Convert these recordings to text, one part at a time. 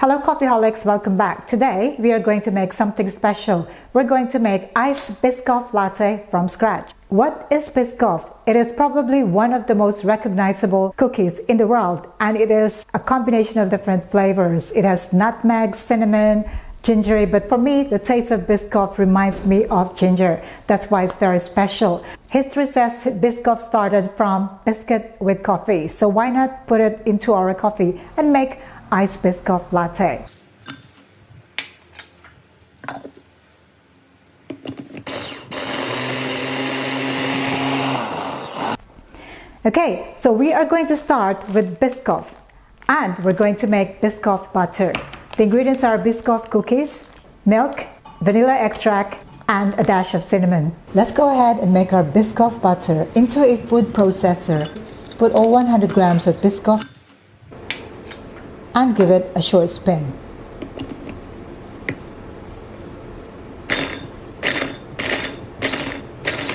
Hello Coffeeholics, welcome back. Today we are going to make something special. We're going to make iced Biscoff Latte from scratch. What is Biscoff? It is probably one of the most recognizable cookies in the world, and it is a combination of different flavors. It has nutmeg, cinnamon, gingery, but for me the taste of Biscoff reminds me of ginger. That's why it's very special. History says Biscoff started from biscuit with coffee, so why not put it into our coffee and make iced Biscoff Latte. Okay, so we are going to start with Biscoff, and we're going to make Biscoff Butter. The ingredients are Biscoff cookies, milk, vanilla extract, and a dash of cinnamon. Let's go ahead and make our Biscoff Butter into a food processor. Put all 100 grams of Biscoff and give it a short spin.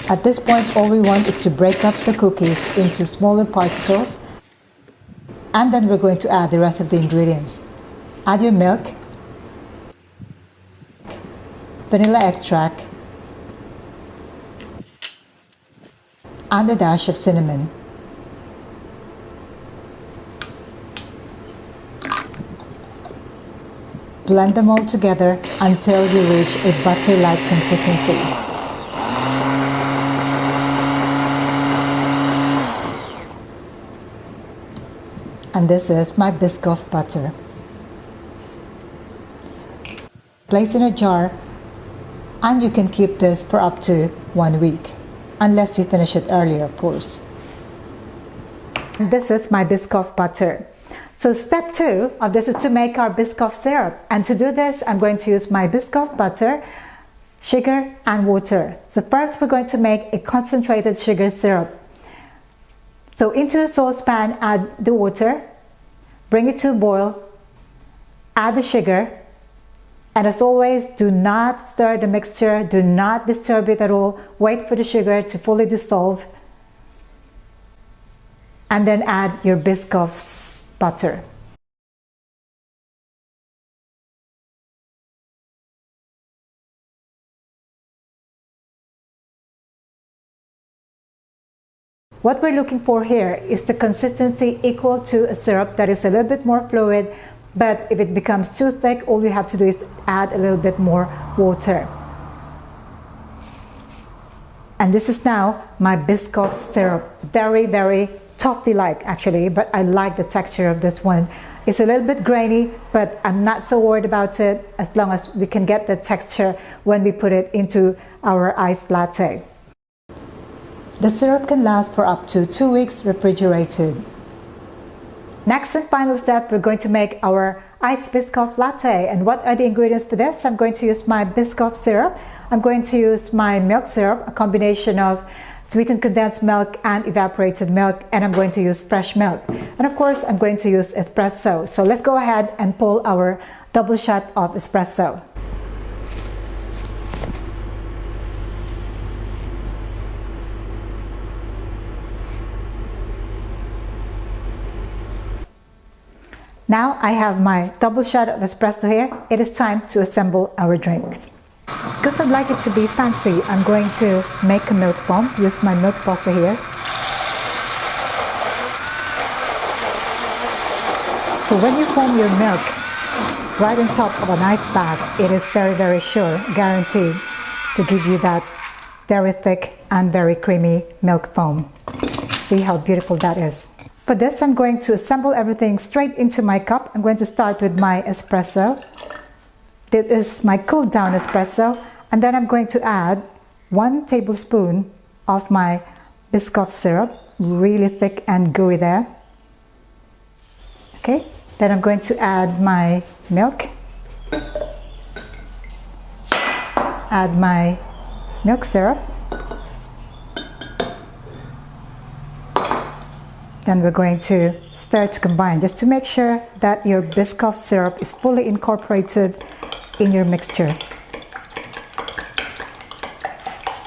At this point, all we want is to break up the cookies into smaller particles, and then we're going to add the rest of the ingredients. Add your milk, vanilla extract, and a dash of cinnamon. Blend them all together until you reach a butter-like consistency. And this is my Biscoff butter. Place in a jar, and you can keep this for up to 1 week, unless you finish it earlier, of course. And this is my Biscoff butter. So step 2 of this is to make our Biscoff syrup, and to do this I'm going to use my Biscoff butter, sugar and water. So first we're going to make a concentrated sugar syrup. So into a saucepan add the water, bring it to a boil, add the sugar, and as always do not stir the mixture, do not disturb it at all, wait for the sugar to fully dissolve, and then add your Biscoff butter. What we're looking for here is the consistency equal to a syrup that is a little bit more fluid, but if it becomes too thick, all you have to do is add a little bit more water. And this is now my Biscoff syrup. Very toffee-like actually, but I like the texture of this one. It's a little bit grainy, but I'm not so worried about it as long as we can get the texture when we put it into our iced latte. The syrup can last for up to 2 weeks refrigerated. Next and final step, we're going to make our iced Biscoff Latte. And what are the ingredients for this? I'm going to use my Biscoff syrup. I'm going to use my milk syrup, a combination of sweetened condensed milk and evaporated milk, and I'm going to use fresh milk. And of course, I'm going to use espresso. So let's go ahead and pull our double shot of espresso. Now I have my double shot of espresso here. It is time to assemble our drinks. Because I'd like it to be fancy, I'm going to make a milk foam. Use my milk bottle here. So when you foam your milk right on top of an ice bag, it is very sure, guaranteed to give you that very thick and very creamy milk foam. See how beautiful that is. For this, I'm going to assemble everything straight into my cup. I'm going to start with my espresso. This is my cooled down espresso, and then I'm going to add 1 tablespoon of my Biscoff syrup, really thick and gooey there. Okay, then I'm going to add my milk, add my milk syrup, then we're going to stir to combine, just to make sure that your Biscoff syrup is fully incorporated in your mixture.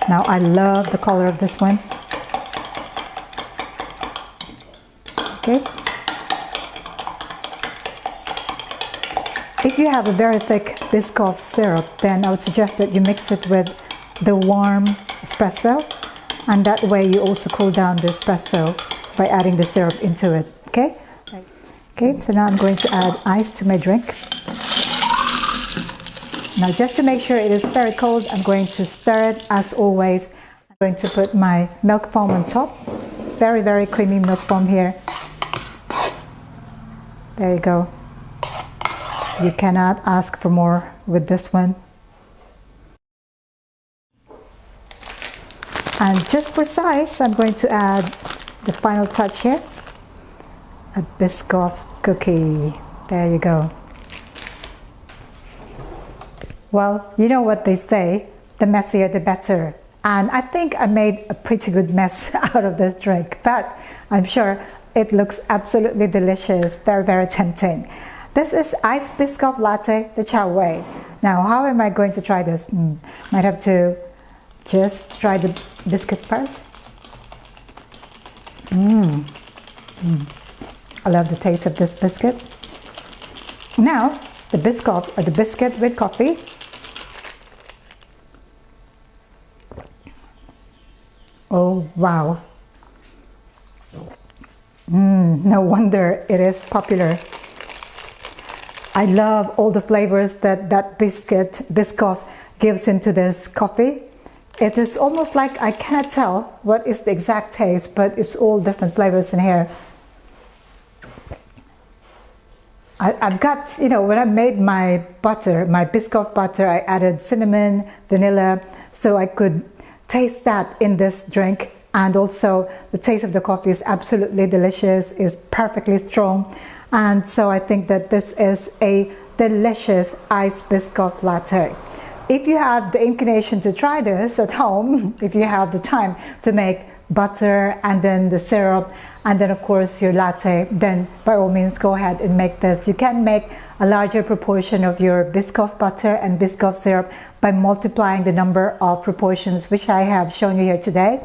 Now I love the color of this one. Okay. If you have a very thick Biscoff syrup, then I would suggest that you mix it with the warm espresso, and that way you also cool down the espresso by adding the syrup into it. Okay? Okay, so now I'm going to add ice to my drink. Now, just to make sure it is very cold, I'm going to stir it as always. I'm going to put my milk foam on top. Very, very creamy milk foam here. There you go. You cannot ask for more with this one. And just for size, I'm going to add the final touch here. A Biscoff cookie. There you go. Well, you know what they say, the messier the better. And I think I made a pretty good mess out of this drink, but I'm sure it looks absolutely delicious, very, very tempting. This is iced Biscoff Latte the Chao way. Now, how am I going to try this? Might have to just try the biscuit first. I love the taste of this biscuit. Now, the Biscoff, or the biscuit with coffee. Oh, wow. No wonder it is popular. I love all the flavors that Biscoff gives into this coffee. It is almost like I cannot tell what is the exact taste, but it's all different flavors in here. I've got, you know, when I made my butter, my Biscoff butter, I added cinnamon, vanilla, so I could taste that in this drink. And also the taste of the coffee is absolutely delicious, is perfectly strong. And so I think that this is a delicious iced Biscoff latte. If you have the inclination to try this at home, if you have the time to make butter and then the syrup and then of course your latte, then by all means go ahead and make this. You can make a larger proportion of your Biscoff butter and Biscoff syrup by multiplying the number of proportions which I have shown you here today.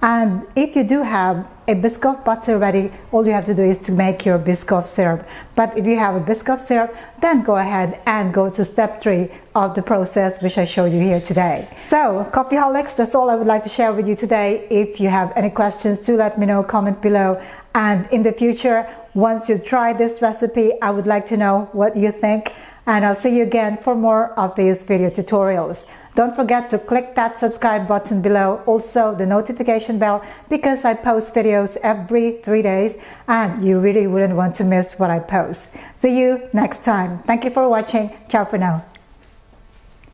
And if you do have a Biscoff butter ready, all you have to do is to make your Biscoff syrup. But if you have a Biscoff syrup, then go ahead and go to step 3 of the process which I showed you here today. So, Coffeeholics, that's all I would like to share with you today. If you have any questions, do let me know, comment below. And in the future, once you try this recipe, I would like to know what you think. And I'll see you again for more of these video tutorials. Don't forget to click that subscribe button below, also the notification bell, because I post videos every 3 days and you really wouldn't want to miss what I post. See you next time. Thank you for watching. Ciao for now.